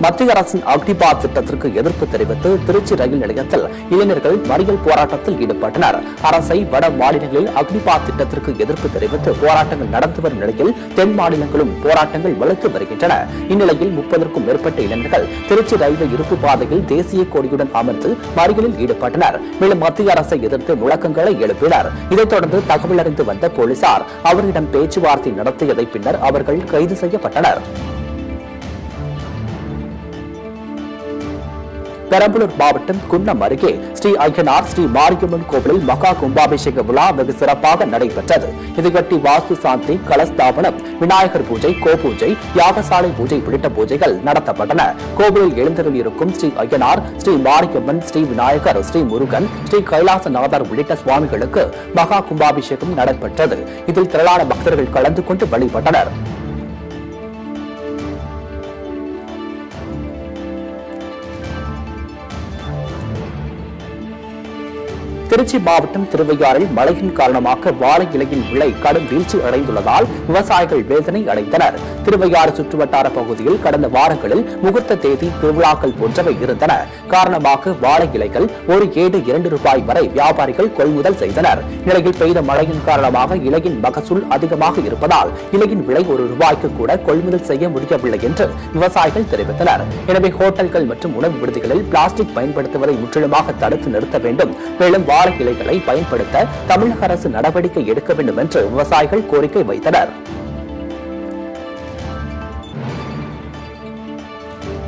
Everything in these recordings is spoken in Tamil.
மத்திய அரசின் அக்னிபாத் திட்டத்திற்கு எதிர்ப்பு தெரிவித்து திருச்சி ரயில் நிலையத்தில் இளைஞர்கள் மறியல் போராட்டத்தில் ஈடுபட்டனர். அரசை வட மாநிலங்களில் அக்னிபாத் திட்டத்திற்கு எதிர்ப்பு தெரிவித்து போராட்டங்கள் நடந்து வரும் நிலையில் தென் மாநிலங்களும் போராட்டங்கள் வலுத்து வருகின்றன. இந்நிலையில் 30க்கும் மேற்பட்ட இளைஞர்கள் திருச்சி ரயில்வே இருப்பு பாதையில் தேசிய கொடியுடன் அமர்ந்து மறியலில் ஈடுபட்டனர். மேலும் மத்திய அரசை எதிர்த்து முழக்கங்களை எழுப்பினர். இதைத் தொடர்ந்து தகவல் அறிந்து வந்த போலீசார் அவர்களிடம் பேச்சுவார்த்தை நடத்தியதை பின்னர் அவர்கள் கைது செய்யப்பட்டனர். பெரம்பலூர் மாவட்டம் குன்னம் அருகே ஸ்ரீ ஐயனார் ஸ்ரீ மாரியம்மன் கோவிலில் மகா கும்பாபிஷேக விழா வெகு சிறப்பாக நடைபெற்றது. இதையொட்டி வாஸ்து சாந்தி, கலஸ்தாபனம், விநாயகர் பூஜை, கோபூஜை, யாகசாலை பூஜை உள்ளிட்ட பூஜைகள் நடத்தப்பட்டன. கோவிலில் எழுந்தருளியிருக்கும் ஸ்ரீ ஐயனார், ஸ்ரீ மாரியம்மன், ஸ்ரீ விநாயகர், ஸ்ரீ முருகன், ஸ்ரீ கைலாசநாதர் உள்ளிட்ட சுவாமிகளுக்கு மகா கும்பாபிஷேகம் நடைபெற்றது. இதில் திரளான பக்தர்கள் கலந்து கொண்டு வழிபட்டனர். திருச்சி மாவட்டம் திருவையாறில் மழையின் காரணமாக வாழை இலையின் விலை கடும் வீழ்ச்சி அடைந்துள்ளதால் விவசாயிகள் வேதனை அடைந்தனர். திருவையாறு சுற்றுவட்டார பகுதியில் கடந்த வாரங்களில் முகூர்த்த தேதி, திருவிழாக்கள் போன்றவை இருந்தன. காரணமாக வாழை இலைகள் ஒரு ஏடு ₹2 வரை வியாபாரிகள் கொள்முதல் செய்தனர். நிலையில் பெய்த மழையின் காரணமாக இலையின் மகசூல் அதிகமாக இருப்பதால் இலையின் விலை ₹1 கூட கொள்முதல் செய்ய முடியவில்லை என்று விவசாயிகள் தெரிவித்தனர். எனவே ஹோட்டல்கள் மற்றும் உணவு விடுதிகளில் பிளாஸ்டிக் பயன்படுத்துவதை முற்றிலுமாக தடுத்து நிறுத்த வேண்டும். மேலும் வாழை இலைகளை பயன்படுத்த தமிழக அரசு நடவடிக்கை எடுக்க வேண்டும் என்று விவசாயிகள் கோரிக்கை வைத்தனர்.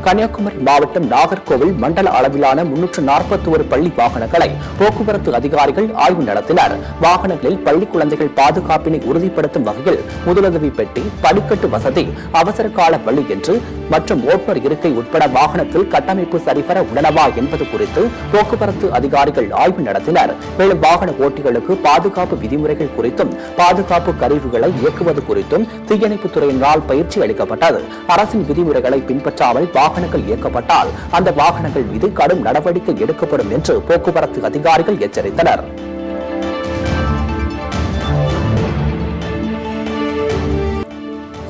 கன்னியாகுமரி மாவட்டம் நாகர்கோவில் மண்டல அளவிலான 341 பள்ளி வாகனங்களை போக்குவரத்து அதிகாரிகள் ஆய்வு நடத்தினர். வாகனங்களில் பள்ளி குழந்தைகள் பாதுகாப்பினை உறுதிப்படுத்தும் வகையில் முதலுதவி பெட்டி, படிக்கட்டு வசதி, அவசர கால வழி என்று மற்றும் ஓட்டுநர் இருக்கை உட்பட வாகனத்தில் கட்டமைப்பு சரிவர உள்ளனவா என்பது குறித்து போக்குவரத்து அதிகாரிகள் ஆய்வு நடத்தினர். மேலும் வாகன ஓட்டிகளுக்கு பாதுகாப்பு விதிமுறைகள் குறித்தும் பாதுகாப்பு கருவிகளை இயக்குவது குறித்தும் தீயணைப்புத் துறையினரால் பயிற்சி அளிக்கப்பட்டது. அரசின் விதிமுறைகளை பின்பற்றாமல் வாகனங்கள் இயக்கப்பட்டால் அந்த வாகனங்கள் மீது கடும் நடவடிக்கை எடுக்கப்படும் என்று போக்குவரத்து அதிகாரிகள் எச்சரித்தனர்.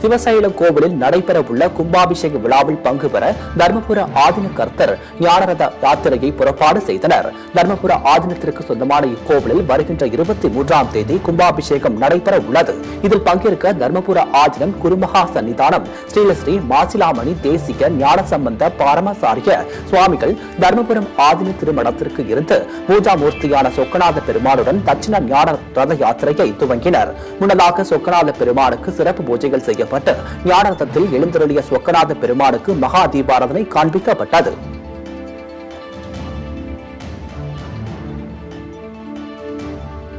சிவசைலம் கோவிலில் நடைபெறவுள்ள கும்பாபிஷேக விழாவில் பங்கு பெற தர்மபுர ஆதீன கர்த்தர் ஞானரத யாத்திரையை புறப்பாடு செய்தனர். தர்மபுர ஆதீனத்திற்கு சொந்தமான இக்கோவிலில் வருகின்ற 23ஆம் தேதி கும்பாபிஷேகம் நடைபெற உள்ளது. இதில் பங்கேற்க தர்மபுர ஆதீனம் குருமகா சன்னிதானம் ஸ்ரீலஸ்ரீ மாசிலாமணி தேசிக ஞானசம்பந்த பாரமாசாரிய சுவாமிகள் தர்மபுரம் ஆதீன திருமணத்திற்கு இருந்து பூஜாமூர்த்தியான சொக்கநாத பெருமானுடன் தட்சிண ஞான ரத யாத்திரையை துவங்கினர். முன்னதாக சொக்கநாத பெருமானுக்கு சிறப்பு பூஜைகள் செய்ய ஞான ரதத்தில் எழுந்தருளிய சொக்கநாத பெருமானுக்கு மகா தீபாராதனை காண்பிக்கப்பட்டது.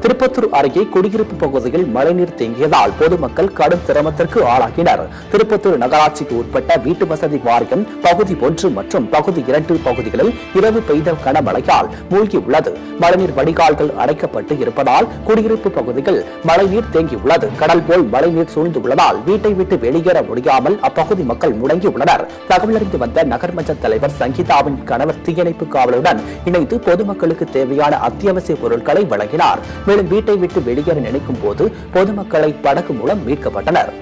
திருப்பத்தூர் அருகே குடியிருப்பு பகுதியில் மழைநீர் தேங்கியதால் பொதுமக்கள் கடும் சிரமத்திற்கு ஆளாகினர். திருப்பத்தூர் நகராட்சிக்கு உட்பட்ட வீட்டு வசதி வாரியம் பகுதி 1 மற்றும் பகுதி 2 பகுதிகளில் இரவு பெய்த கனமழையால் மூழ்கியுள்ளது. மழைநீர் வடிகால்கள் அடைக்கப்பட்டு இருப்பதால் குடியிருப்பு பகுதியில் மழைநீர் தேங்கியுள்ளது. கடல் போல் மழைநீர் சூழ்ந்துள்ளதால் வீட்டை விட்டு வெளியேற முடியாமல் அப்பகுதி மக்கள் முடங்கியுள்ளனர். தகவலறிந்து வந்த நகர்மன்ற தலைவர் சங்கீதாவின் கணவர் தீயணைப்பு காவலருடன் இணைந்து பொதுமக்களுக்கு தேவையான அத்தியாவசிய பொருட்களை வழங்கினார். மேலும் வீட்டை விட்டு வெளியேற நினைக்கும் போது பொதுமக்களை படகு மூலம் மீட்கப்பட்டனர்.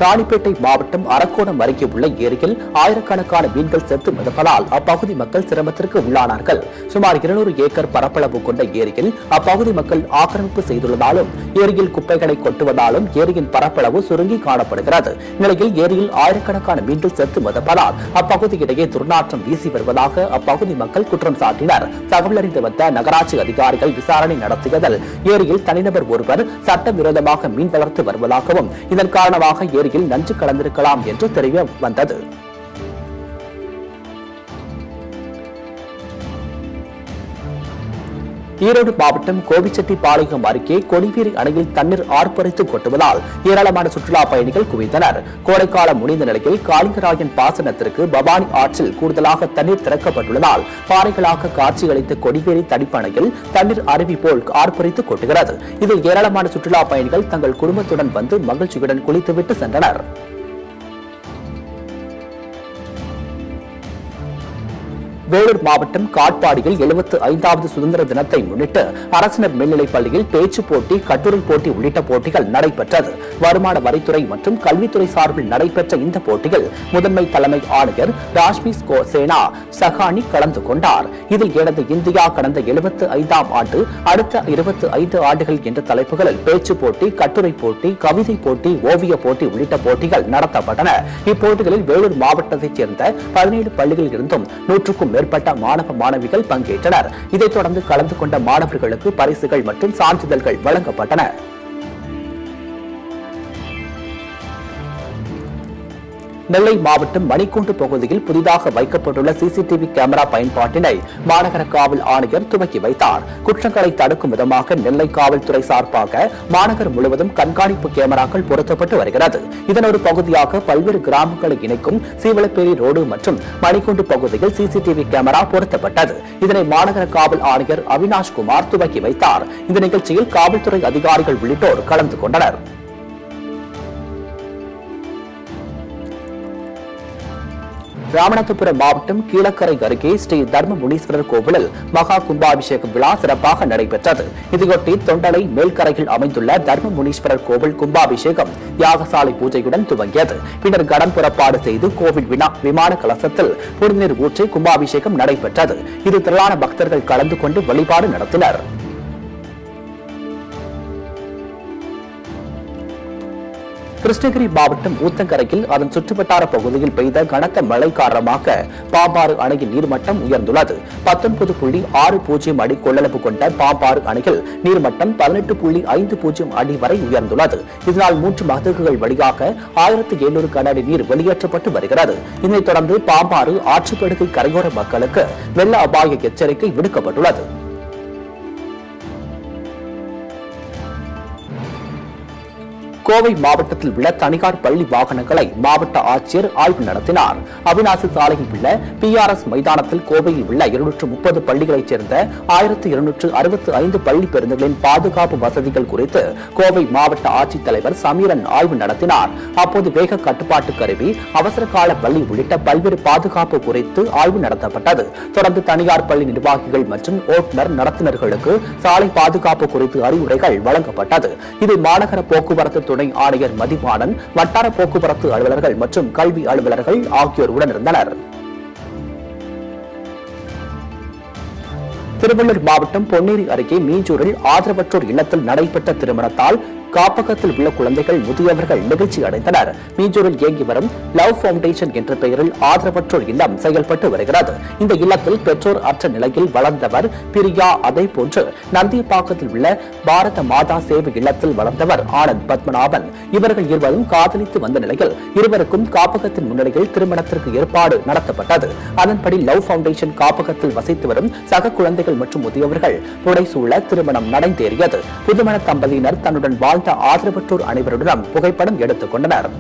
ராணிப்பேட்டை மாவட்டம் அரக்கோணம் அருகே உள்ள ஏரியில் ஆயிரக்கணக்கான மீன்கள் செத்து மிதப்பதால் அப்பகுதி மக்கள் சிரமத்திற்கு உள்ளானார்கள். சுமார் 200 ஏக்கர் பரப்பளவு கொண்ட ஏரியில் அப்பகுதி மக்கள் ஆக்கிரமிப்பு செய்துள்ளதாலும் ஏரியில் குப்பைகளை கொட்டுவதாலும் ஏரியின் பரப்பளவு சுருங்கி காணப்படுகிறது. நிலையில் ஏரியில் ஆயிரக்கணக்கான மீன்கள் செத்து மிதப்பதால் அப்பகுதியிடையே துர்நாற்றம் வீசி வருவதாக அப்பகுதி மக்கள் குற்றம் சாட்டினர். தகவல் அறிந்து வந்த நகராட்சி அதிகாரிகள் விசாரணை நடத்தியதில் ஏரியில் தனிநபர் ஒருவர் சட்டவிரோதமாக மீன் வளர்த்து வருவதாகவும் இதன் காரணமாக ஏரியில் நஞ்சு கலந்திருக்கலாம் என்று தெரிய வந்தது. ஈரோடு மாவட்டம் கோபிச்செட்டிப்பாளையம் அருகே கொடிவேரி அணையில் தண்ணீர் ஆர்ப்பரித்து கொட்டுவதால் ஏராளமான சுற்றுலா பயணிகள் குவிந்தனர். கோடைக்காலம் முடிந்த நிலையில் காளிங்கராயன் பாசனத்திற்கு பவானி ஆற்றில் கூடுதலாக தண்ணீர் திறக்கப்பட்டுள்ளதால் பாறைகளாக காட்சியளித்த கொடிவேரி தடுப்பணையில் தண்ணீர் அருவி போல் ஆர்ப்பரித்து கொட்டுகிறது. இதில் ஏராளமான சுற்றுலா பயணிகள் தங்கள் குடும்பத்துடன் வந்து மகிழ்ச்சியுடன் குளித்துவிட்டு வேலூர் மாவட்டம் காட்பாடியில் 75வது சுதந்திர தினத்தை முன்னிட்டு அரசினர் மேல்நிலைப் பள்ளியில் பேச்சு போட்டி, கட்டுரை போட்டி உள்ளிட்ட போட்டிகள் நடைபெற்றது. வருமான வரித்துறை மற்றும் கல்வித்துறை சார்பில் நடைபெற்ற இந்த போட்டியில் முதன்மை தலைமை ஆணையர் ராஷ்மி சேனா சஹானி கலந்து கொண்டார். இதில் எனது இந்தியா கடந்த 75ஆம் ஆண்டு, அடுத்த 25 ஆண்டுகள் என்ற தலைப்புகளில் பேச்சு போட்டி, கட்டுரை போட்டி, கவிதை போட்டி, ஓவிய போட்டி உள்ளிட்ட போட்டிகள் நடத்தப்பட்டன. இப்போட்டிகளில் வேலூர் மாவட்டத்தைச் சேர்ந்த 17 பள்ளிகளில் இருந்தும் 100க்கும் மேற்பட்ட மாணவ மாணவிகள் பங்கேற்றனர். இதைத் தொடர்ந்து கலந்து கொண்ட மாணவர்களுக்கு பரிசுகள் மற்றும் சான்றிதழ்கள் வழங்கப்பட்டன. நெல்லை மாவட்டம் மணிக்கூண்டு பகுதியில் புதிதாக வைக்கப்பட்டுள்ள சிசிடிவி கேமரா பயன்பாட்டினை மாநகர காவல் ஆணையர் துவக்கி வைத்தார். குற்றங்களை தடுக்கும் விதமாக நெல்லை காவல்துறை சார்பாக மாநகர் முழுவதும் கண்காணிப்பு கேமராக்கள் பொருத்தப்பட்டு வருகிறது. இதன் ஒரு பகுதியாக பல்வேறு கிராமங்களை இணைக்கும் சீவலப்பேரி ரோடு மற்றும் மணிக்கூண்டு பகுதியில் சிசிடிவி கேமரா பொருத்தப்பட்டது. இதனை மாநகர காவல் ஆணையர் அவினாஷ் குமார் துவக்கி வைத்தார். இந்த நிகழ்ச்சியில் காவல்துறை அதிகாரிகள் உள்ளிட்டோர் கலந்து கொண்டனர். ராமநாதபுரம் மாவட்டம் கீழக்கரை அருகே ஸ்ரீ தர்ம முனீஸ்வரர் கோவிலில் மகா கும்பாபிஷேக விழா சிறப்பாக நடைபெற்றது. இதையொட்டி தொண்டலை மேல்கரையில் அமைந்துள்ள தர்ம முனீஸ்வரர் கோவில் கும்பாபிஷேகம் யாகசாலை பூஜையுடன் துவங்கியது. பின்னர் கடம் புறப்பாடு செய்து கோவில் விமான கலசத்தில் புனிதநீர் ஊற்றி கும்பாபிஷேகம் நடைபெற்றது. இது திரளான பக்தர்கள் கலந்து கொண்டு வழிபாடு நடத்தினர். கிருஷ்ணகிரி மாவட்டம் ஊத்தங்கரையில் அதன் சுற்றுவட்டார பகுதியில் பெய்த கனத்த மழை காரணமாக பாம்பாறு அணையின் நீர்மட்டம் உயர்ந்துள்ளது. 19.60 அடி கொள்ளளவு கொண்ட பாம்பாறு அணையில் நீர்மட்டம் 18.50 அடி வரை உயர்ந்துள்ளது. இதனால் 3 மதகுகள் வழியாக 1700 கன அடி நீர் வெளியேற்றப்பட்டு வருகிறது. இதனைத் தொடர்ந்து பாம்பாறு ஆற்றுப்படுகை கரையோர மக்களுக்கு வெள்ள அபாய எச்சரிக்கை விடுக்கப்பட்டுள்ளது. கோவை மாவட்டத்தில் உள்ள தனியார் பள்ளி வாகனங்களை மாவட்ட ஆட்சியர் ஆய்வு நடத்தினார். அவிநாசி சாலையில் உள்ள PRS மைதானத்தில் கோவையில் உள்ள 230 பள்ளிகளைச் சேர்ந்த 1265 பள்ளி பேருந்துகளின் பாதுகாப்பு வசதிகள் குறித்து கோவை மாவட்ட ஆட்சித்தலைவர் சமீரன் ஆய்வு நடத்தினார். அப்போது வேக கட்டுப்பாட்டு கருவி, அவசர கால பள்ளி உள்ளிட்ட பல்வேறு பாதுகாப்பு குறித்து ஆய்வு நடத்தப்பட்டது. தொடர்ந்து தனியார் பள்ளி நிர்வாகிகள் மற்றும் ஓட்டுநர் நடத்துனர்களுக்கு சாலை பாதுகாப்பு குறித்து அறிவுரைகள் வழங்கப்பட்டது. இது மாநகர போக்குவரத்து துணை ஆணையர் மதிவாணன், வட்டார போக்குவரத்து அலுவலர்கள் மற்றும் கல்வி அலுவலர்கள் ஆகியோர் உடனிருந்தனர். திருவள்ளூர் மாவட்டம் பொன்னேரி அருகே மீஞ்சூரில் ஆதரவற்றோர் இல்லத்தில் நடைபெற்ற திருமணத்தால் காப்பகத்தில் உள்ள குழந்தைகள், முதியவர்கள் மகிழ்ச்சி அடைந்தனர். மீஞ்சூரில் இயங்கி வரும் லவ் பவுண்டேஷன் என்ற பெயரில் ஆதரவற்றோர் இல்லம் செயல்பட்டு வருகிறது. இந்த இல்லத்தில் பெற்றோர் அற்ற நிலையில் வளர்ந்தவர் பிரியா. அதே போன்று நந்தியப்பாக்கத்தில் உள்ள பாரத மாதா சேவை இல்லத்தில் வளர்ந்தவர் ஆனந்த் பத்மநாபன். இவர்கள் இருவரும் காதலித்து வந்த நிலையில் இருவருக்கும் காப்பகத்தின் முன்னிலையில் திருமணத்திற்கு ஏற்பாடு நடத்தப்பட்டது. அதன்படி லவ் பவுண்டேஷன் காப்பகத்தில் வசித்து வரும் சக குழந்தைகள் மற்றும் முதியவர்கள் புடைசூழ திருமணம் நடைபெற்றது. புதுமண தம்பதியினர் தன்னுடன் வாழ்ந்த ஆதரவற்றோர் அனைவருடன் புகைப்படம் எடுத்துக் கொண்டனர்.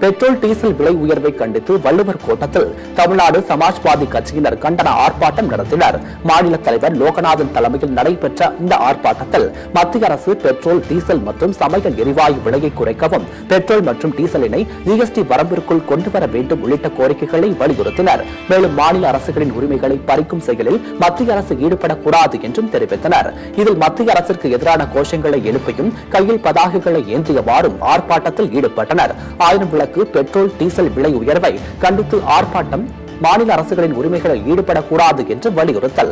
பெட்ரோல், டீசல் விலை உயர்வை கண்டித்து வள்ளுவர் கோட்டத்தில் தமிழ்நாடு சமாஜ்வாதி கட்சியினர் கண்டன ஆர்ப்பாட்டம் நடத்தினர். மாநில தலைவர் லோகநாதன் தலைமையில் நடைபெற்ற இந்த ஆர்ப்பாட்டத்தில் மத்திய அரசு பெட்ரோல், டீசல் மற்றும் சமையல் எரிவாயு விலையை குறைக்கவும், பெட்ரோல் மற்றும் டீசலினை GST வரம்பிற்குள் கொண்டுவர வேண்டும் உள்ளிட்ட கோரிக்கைகளை வலியுறுத்தினர். மேலும் மாநில அரசுகளின் உரிமைகளை பறிக்கும் செயலில் மத்திய அரசு ஈடுபடக்கூடாது என்றும் தெரிவித்தனர். இதில் மத்திய அரசிற்கு எதிரான கோஷங்களை எழுப்பியும் கையில் பதாகைகளை ஏந்தியவாறும் ஆர்ப்பாட்டத்தில் ஈடுபட்டனர். 1000 விளக்கு பெட்ரோல், டீசல் விலை உயர்வை கண்டித்து ஆர்ப்பாட்டம், மாநில அரசுகளின் உரிமைகளில் ஈடுபடக்கூடாது என்று வலியுறுத்தல்.